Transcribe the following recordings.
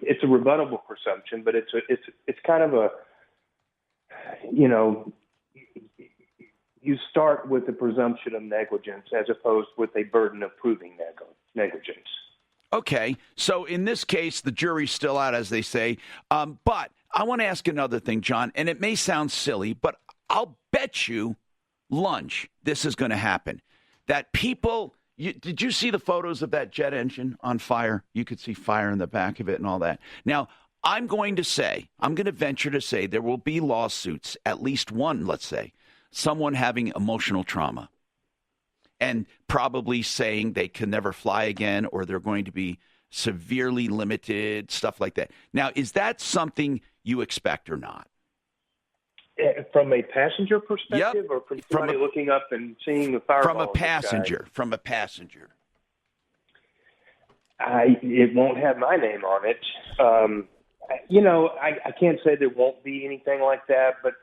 it's a rebuttable presumption, but it's kind of a, you start with the presumption of negligence as opposed with a burden of proving negligence. Okay, so in this case, the jury's still out, as they say. But I want to ask another thing, John, and it may sound silly, but I'll bet you lunch this is going to happen. That people, did you see the photos of that jet engine on fire? You could see fire in the back of it and all that. Now, I'm going to venture to say there will be lawsuits, at least one, let's say, someone having emotional trauma and probably saying they can never fly again or they're going to be severely limited, stuff like that. Now, is that something you expect or not? From a passenger perspective, or from somebody looking up and seeing the fireball? From a passenger. It won't have my name on it. I can't say there won't be anything like that, but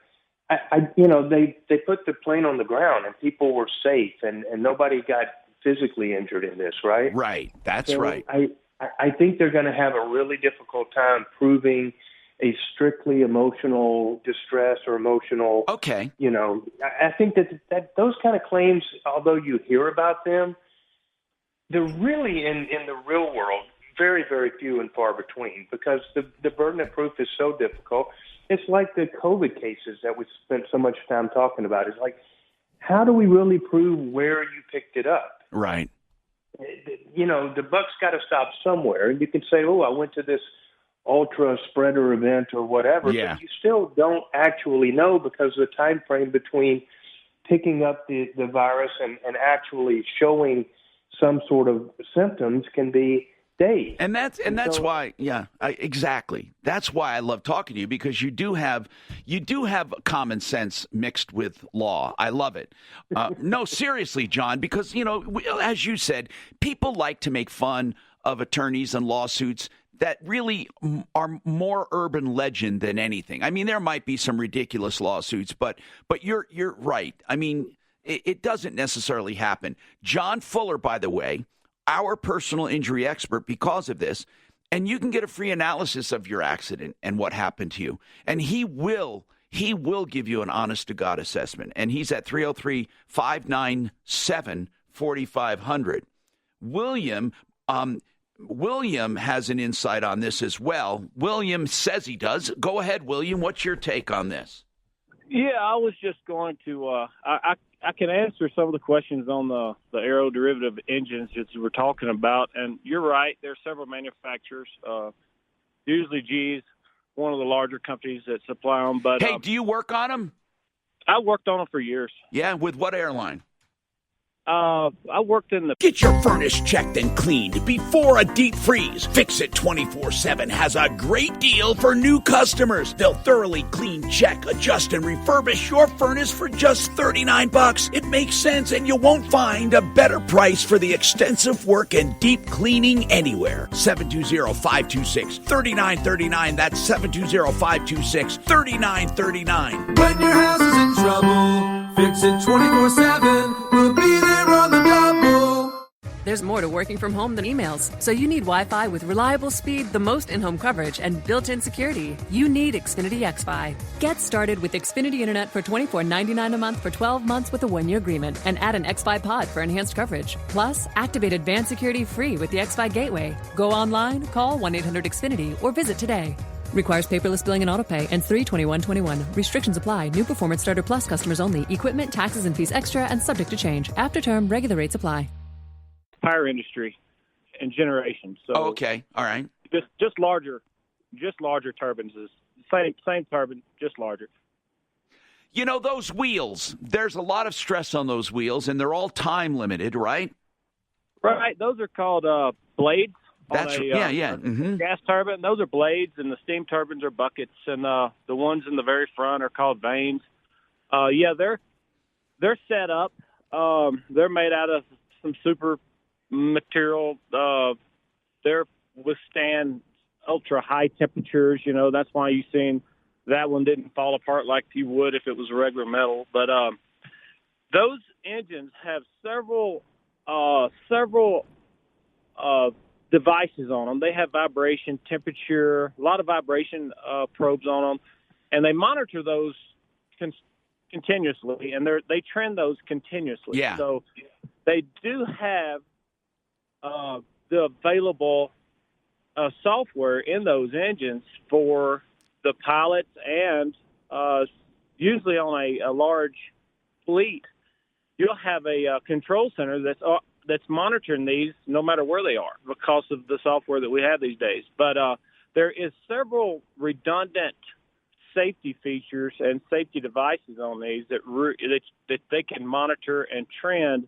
they put the plane on the ground and people were safe and nobody got physically injured in this, right? Right. That's right. I think they're going to have a really difficult time proving a strictly emotional distress or emotional. Okay. I think that those kind of claims, although you hear about them, they're really in the real world very, very few and far between because the burden of proof is so difficult. It's like the COVID cases that we spent so much time talking about. It's like, how do we really prove where you picked it up? Right. The buck's got to stop somewhere. And you can say, I went to this ultra spreader event or whatever, yeah. But you still don't actually know because the time frame between picking up the virus and actually showing some sort of symptoms can be days. And that's why, exactly. That's why I love talking to you because you do have common sense mixed with law. I love it. No, seriously, John, because as you said, people like to make fun of attorneys and lawsuits that really are more urban legend than anything. I mean, there might be some ridiculous lawsuits, but you're right. I mean, it doesn't necessarily happen. John Fuller, by the way, our personal injury expert because of this, and you can get a free analysis of your accident and what happened to you. And he will give you an honest-to-God assessment. And he's at 303-597-4500. William has an insight on this as well. William says he does. Go ahead, William. What's your take on this? Yeah, I was just going to I can answer some of the questions on the aeroderivative engines that you were talking about. And you're right. There are several manufacturers. Usually GE's one of the larger companies that supply them. But hey, do you work on them? I worked on them for years. Yeah, with what airline? I worked in the... Get your furnace checked and cleaned before a deep freeze. Fix It 24/7 has a great deal for new customers. They'll thoroughly clean, check, adjust, and refurbish your furnace for just $39. It makes sense, and you won't find a better price for the extensive work and deep cleaning anywhere. 720-526-3939. That's 720-526-3939. When your house is in trouble, Fix It 24/7. We'll be there on the double. There's more to working from home than emails, so you need Wi-Fi with reliable speed, the most in-home coverage, and built-in security. You need Xfinity XFi. Get started with Xfinity Internet for $24.99 a month for 12 months with a 1-year agreement, and add an XFi pod for enhanced coverage. Plus, activate advanced security free with the XFi Gateway. Go online, call 1-800-XFINITY, or visit today. Requires paperless billing and autopay. Ends 3/21/21. Restrictions apply. New Performance Starter Plus customers only. Equipment, taxes, and fees extra and subject to change. After term, regular rates apply. Power industry and generation. So okay, all right. Just larger turbines is same turbine, just larger. Those wheels. There's a lot of stress on those wheels, and they're all time limited, right? Right. Those are called blades. That's Mm-hmm. Gas turbine. Those are blades, and the steam turbines are buckets, and the ones in the very front are called vanes. They're set up. They're made out of some super material. They withstand ultra high temperatures. That's why you've seen that one didn't fall apart like you would if it was regular metal. But those engines have several devices on them. They have vibration, temperature, a lot of vibration probes on them, and they monitor those continuously, and they trend those continuously. Yeah. So they do have the available software in those engines for the pilots, and usually on a large fleet, you'll have a control center that's monitoring these no matter where they are because of the software that we have these days. But there is several redundant safety features and safety devices on these that they can monitor and trend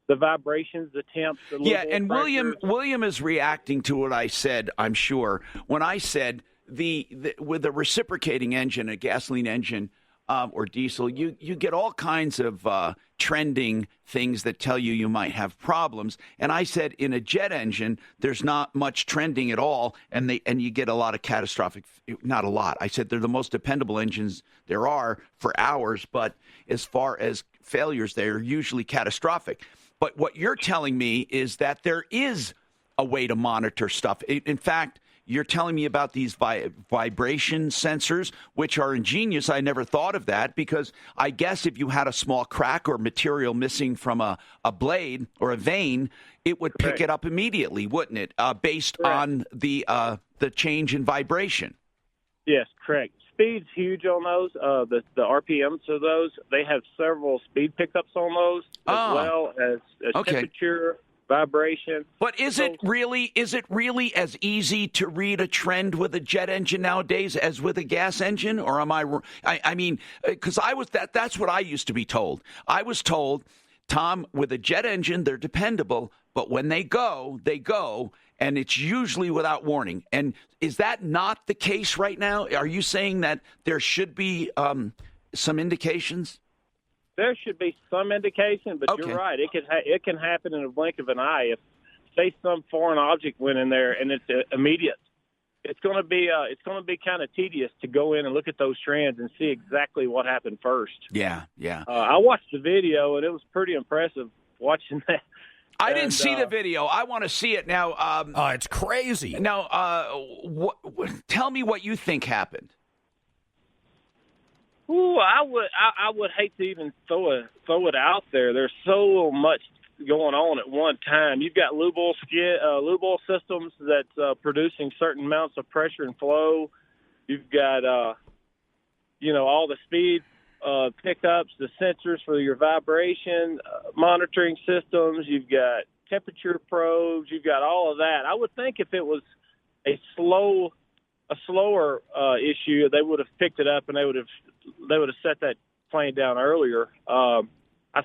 the vibrations, the temps, the and William is reacting to what I said, I'm sure. When I said with a reciprocating engine, a gasoline engine or diesel, you get all kinds of trending things that tell you might have problems. And I said in a jet engine, there's not much trending at all, and you get a lot of catastrophic. Not a lot. I said they're the most dependable engines there are for hours, but as far as failures, they're usually catastrophic. But what you're telling me is that there is a way to monitor stuff. In fact, you're telling me about these vibration sensors, which are ingenious. I never thought of that because I guess if you had a small crack or material missing from a blade or a vane, it would pick it up immediately, wouldn't it, based on the change in vibration? Yes, correct. Speed's huge on those. The RPMs of those, they have several speed pickups on those as well as temperature, vibration. But is it really as easy to read a trend with a jet engine nowadays as with a gas engine? Or am I mean, because that's what I used to be told. I was told, Tom, with a jet engine, they're dependable, but when they go, and it's usually without warning. And is that not the case right now? Are you saying that there should be some indications? There should be some indication, but You're right. It can happen in a blink of an eye. If, say, some foreign object went in there and it's immediate, it's going to be kind of tedious to go in and look at those strands and see exactly what happened first. Yeah. I watched the video, and it was pretty impressive watching that. I didn't see the video. I want to see it now. It's crazy. Now, tell me what you think happened. Ooh, I would hate to even throw it out there. There's so much going on at one time. You've got lube oil systems that's producing certain amounts of pressure and flow. You've got all the speed pickups, the sensors for your vibration monitoring systems. You've got temperature probes. You've got all of that. I would think if it was a slower issue, they would have picked it up and they would have set that plane down earlier. I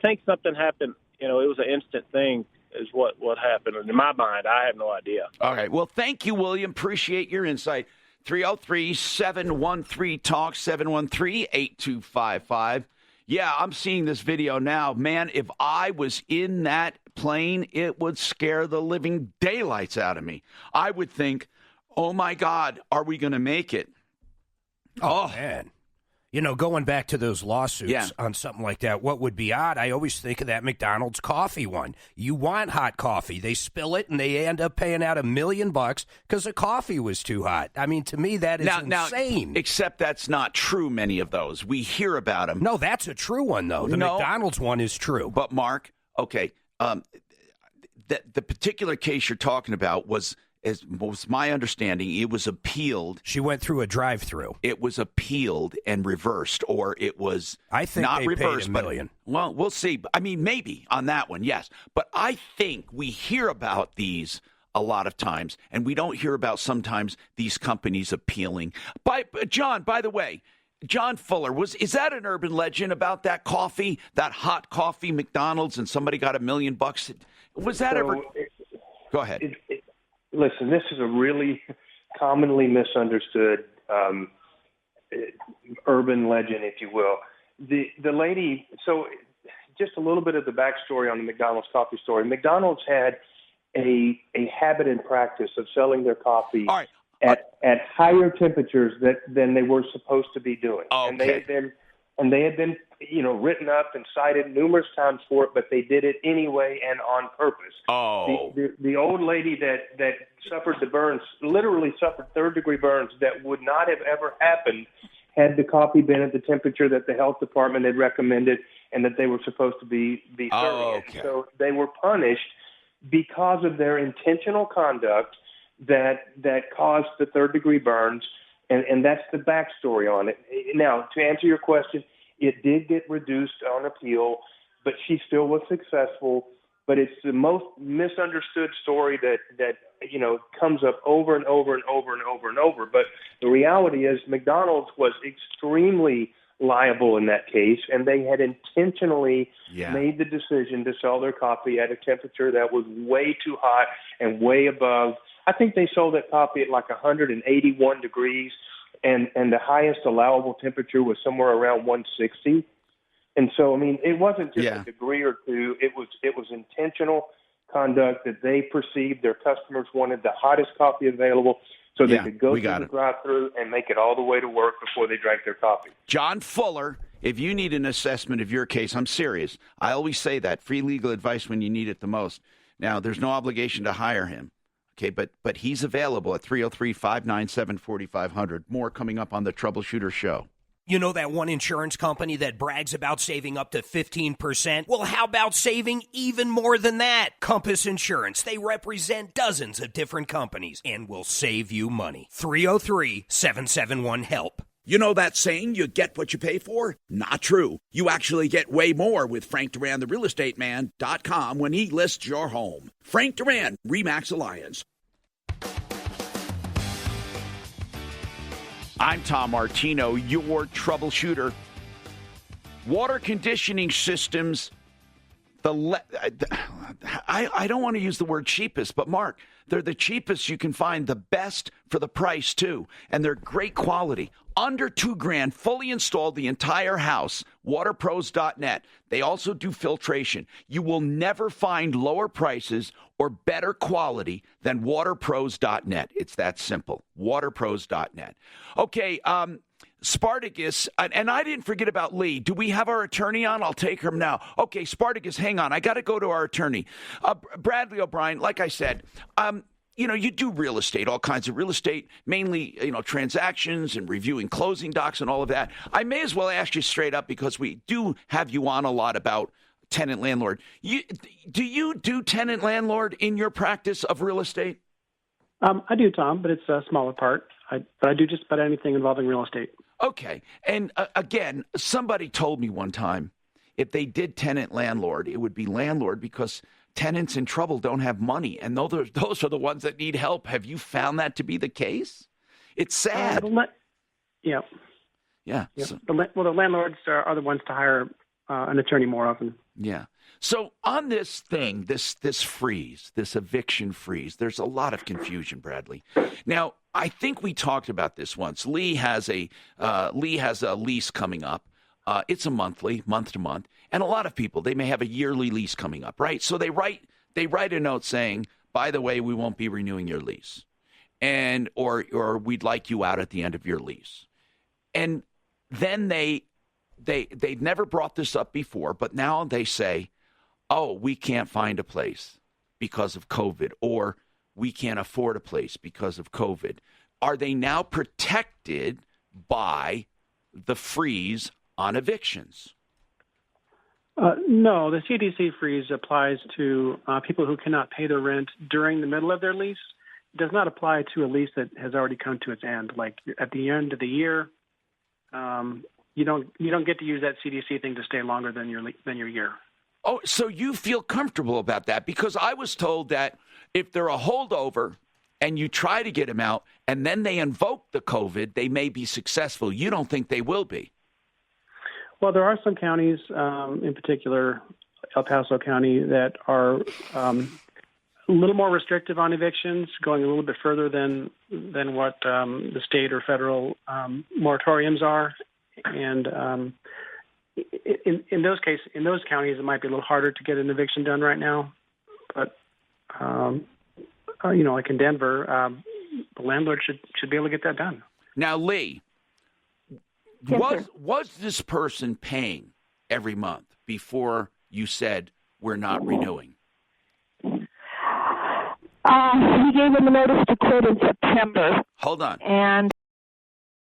think something happened. It was an instant thing is what happened. And in my mind, I have no idea. All right. Well, thank you, William. Appreciate your insight. 303-713-TALK, 713-8255. Yeah, I'm seeing this video now. Man, if I was in that plane, it would scare the living daylights out of me. I would think, oh, my God, are we going to make it? Oh, man. Going back to those lawsuits on something like that, what would be odd, I always think of that McDonald's coffee one. You want hot coffee. They spill it, and they end up paying out $1 million because the coffee was too hot. I mean, to me, that is insane. Except that's not true, many of those. We hear about them. No, that's a true one, though. The McDonald's one is true. But, Mark, okay, the particular case you're talking about was my understanding, it was appealed. She went through a drive-through. It was appealed and reversed, or it was I think not they reversed. Paid $1 million. Well, we'll see. I mean, maybe on that one, yes. But I think we hear about these a lot of times, and we don't hear about sometimes these companies appealing. John, by the way, John Fuller, is that an urban legend about that coffee, that hot coffee, McDonald's, and somebody got $1 million? Was that ever? Go ahead. Listen, this is a really commonly misunderstood urban legend, if you will. The lady, so just a little bit of the backstory on the McDonald's coffee story. McDonald's had a habit and practice of selling their coffee at higher temperatures than they were supposed to be doing. Okay. And they had been and they had been, written up and cited numerous times for it, but they did it anyway and on purpose. Oh. The old lady that suffered the burns, literally suffered third-degree burns that would not have ever happened had the coffee been at the temperature that the health department had recommended and that they were supposed to be serving it. Okay. So they were punished because of their intentional conduct that caused the third-degree burns, and that's the backstory on it. Now, to answer your question, it did get reduced on appeal, but she still was successful. But it's the most misunderstood story that comes up over and over and over and over and over. But the reality is McDonald's was extremely liable in that case, and they had intentionally made the decision to sell their coffee at a temperature that was way too hot and way above. I think they sold that coffee at like 181 degrees, and the highest allowable temperature was somewhere around 160. And so, I mean, it wasn't just a degree or two. It was intentional conduct that they perceived their customers wanted the hottest coffee available so they could go through the drive-thru and make it all the way to work before they drank their coffee. John Fuller, if you need an assessment of your case, I'm serious. I always say that. Free legal advice when you need it the most. Now, there's no obligation to hire him. Okay, but he's available at 303-597-4500. More coming up on the Troubleshooter Show. You know that one insurance company that brags about saving up to 15%? Well, how about saving even more than that? Compass Insurance. They represent dozens of different companies and will save you money. 303-771-HELP. You know that saying, you get what you pay for? Not true. You actually get way more with Frank Duran, the realestateman.com, when he lists your home. Frank Duran, RE/MAX Alliance. I'm Tom Martino, your troubleshooter. Water conditioning systems, I don't want to use the word cheapest, but Mark, they're the cheapest you can find, the best for the price too, and they're great quality. Under $2,000, fully installed the entire house. WaterPros.net. They also do filtration. You will never find lower prices or better quality than WaterPros.net. It's that simple. WaterPros.net. Okay, Spartacus, and I didn't forget about Lee. Do we have our attorney on? I'll take him now. Okay, Spartacus, hang on. I got to go to our attorney. Bradley O'Brien, like I said, you do real estate, all kinds of real estate, mainly, transactions and reviewing closing docs and all of that. I may as well ask you straight up because we do have you on a lot about tenant landlord. Do you do tenant landlord in your practice of real estate? I do, Tom, but it's a smaller part. But I do just about anything involving real estate. Okay. And again, somebody told me one time if they did tenant landlord, it would be landlord because tenants in trouble don't have money. And those are the ones that need help. Have you found that to be the case? It's sad. Yeah. Yeah. So, the landlords are the ones to hire an attorney more often. Yeah. So on this thing, this freeze, this eviction freeze, there's a lot of confusion, Bradley. Now, I think we talked about this once. Lee has a lease coming up. It's a month to month, and a lot of people, they may have a yearly lease coming up, right? So they write a note saying, by the way, we won't be renewing your lease, and or we'd like you out at the end of your lease, and then they've never brought this up before, but now they say, oh, we can't find a place because of COVID, or we can't afford a place because of COVID. Are they now protected by the freeze on evictions? No, the CDC freeze applies to people who cannot pay their rent during the middle of their lease. It does not apply to a lease that has already come to its end. Like at the end of the year, you don't get to use that CDC thing to stay longer than your year. Oh, so you feel comfortable about that? Because I was told that if they're a holdover and you try to get them out and then they invoke the COVID, they may be successful. You don't think they will be? Well, there are some counties, in particular El Paso County, that are a little more restrictive on evictions, going a little bit further than what the state or federal moratoriums are. And in those counties, it might be a little harder to get an eviction done right now. But like in Denver, the landlord should be able to get that done. Now, Lee, Was this person paying every month before you said we're not renewing? He gave him a notice to quit in September. Hold on. And